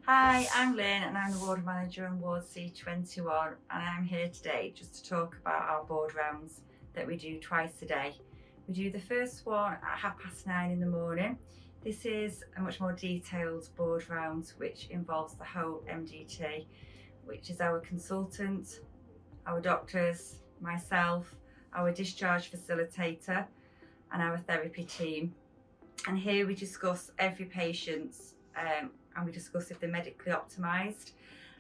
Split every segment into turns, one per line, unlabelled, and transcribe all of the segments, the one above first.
Hi, I'm Lynn and I'm the ward manager on Ward C21, and I'm here today just to talk about our board rounds that we do twice a day. We do the first one at 9:30 in the morning. This is a much more detailed board round which involves the whole MDT, which is our consultant, our doctors, myself, our discharge facilitator and our therapy team. And here we discuss every patient's and we discuss if they're medically optimised,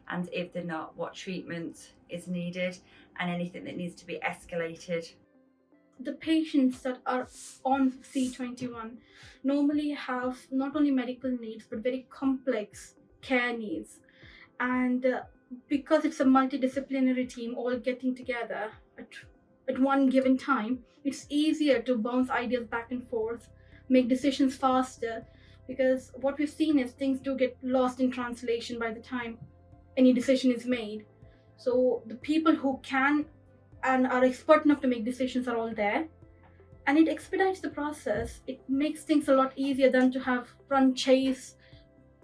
and if they're not, what treatment is needed and anything that needs to be escalated.
The patients that are on C21 normally have not only medical needs but very complex care needs, and because it's a multidisciplinary team all getting together at one given time, it's easier to bounce ideas back and forth, make decisions faster, because what we've seen is things do get lost in translation by the time any decision is made. So the people who can and are expert enough to make decisions are all there, and it expedites the process. It makes things a lot easier than to have run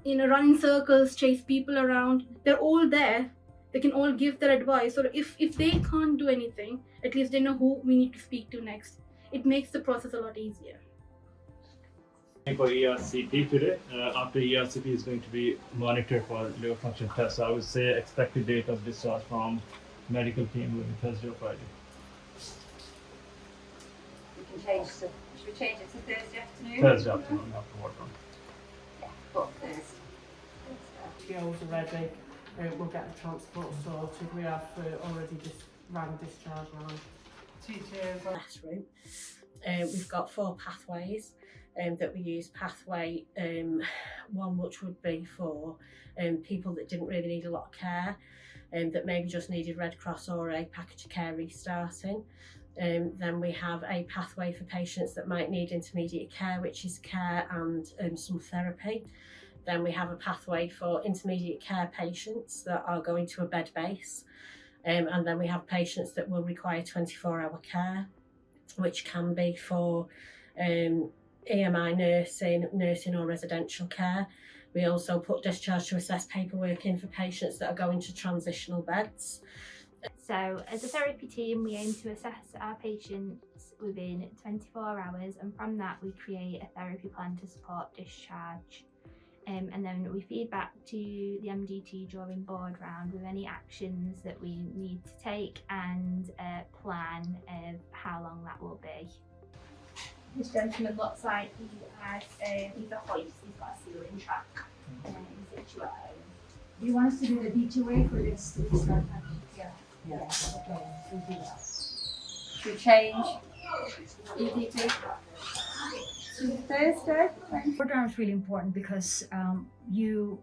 in circles, chase people around. They're all there. They can all give their advice, or if they can't do anything, at least they know who we need to speak to next. It makes the process a lot easier.
For ERCP today, after ERCP is going to be monitored for liver function tests. So I would say expected date of discharge from medical team will be Thursday or Friday.
We can change to, should we change it to Thursday afternoon?
Thursday afternoon after work on.
Yeah, but Thursday.
TOs are ready, we'll get the transport sorted. We have already ran discharge round. TTOs
classroom. We've got 4 pathways that we use. Pathway 1, which would be for people that didn't really need a lot of care, that maybe just needed Red Cross or a package of care restarting. Then we have a pathway for patients that might need intermediate care, which is care and some therapy. Then we have a pathway for intermediate care patients that are going to a bed base. And then we have patients that will require 24-hour care, which can be for EMI nursing or residential care. We also put discharge to assess paperwork in for patients that are going to transitional beds.
So as a therapy team, we aim to assess our patients within 24 hours, and from that we create a therapy plan to support discharge. And then we feed back to the MDT during board round with any actions that we need to take and a plan of how long that will be.
This gentleman looks like he has he's a hoist, he's got a ceiling track situated.
Do you want us to do the D2A for this?
Yeah.
Yes. Okay, we'll do that.
Should we change ED2 to Thursday?
Board round is really important because you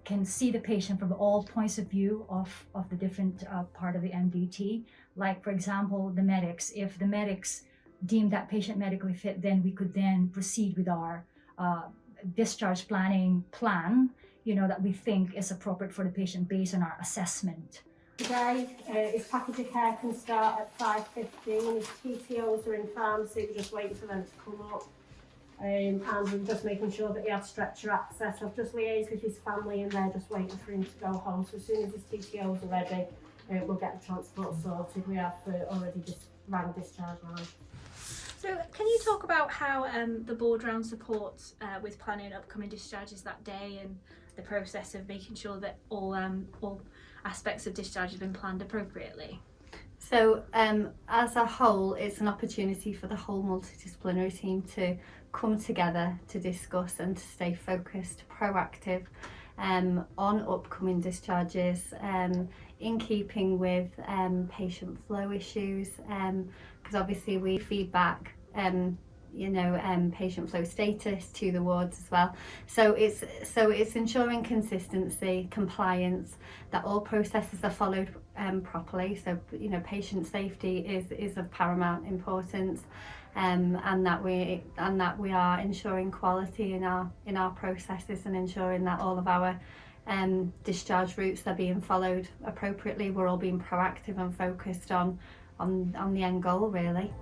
can see the patient from all points of view of the different part of the MDT. Like, for example, the medics. If the medics deem that patient medically fit, then we could then proceed with our discharge planning plan, that we think is appropriate for the patient based on our assessment.
Today, his package of care can start at 5:15. His TTOs are in pharmacy, we're just waiting for them to come up. And we're just making sure that he has stretcher access. I've just liaised with his family and they're just waiting for him to go home. So as soon as his TTOs are ready, we'll get the transport sorted. We have already ran discharge round.
So can you talk about how the board round supports with planning upcoming discharges that day, and the process of making sure that all aspects of discharge have been planned appropriately?
So as a whole, it's an opportunity for the whole multidisciplinary team to come together to discuss and to stay focused, proactive on upcoming discharges, in keeping with patient flow issues, because obviously we feedback patient flow status to the wards as well. So it's ensuring consistency, compliance, that all processes are followed properly. So patient safety is of paramount importance, and that we are ensuring quality in our processes and ensuring that all of our discharge routes are being followed appropriately. We're all being proactive and focused on the end goal, really.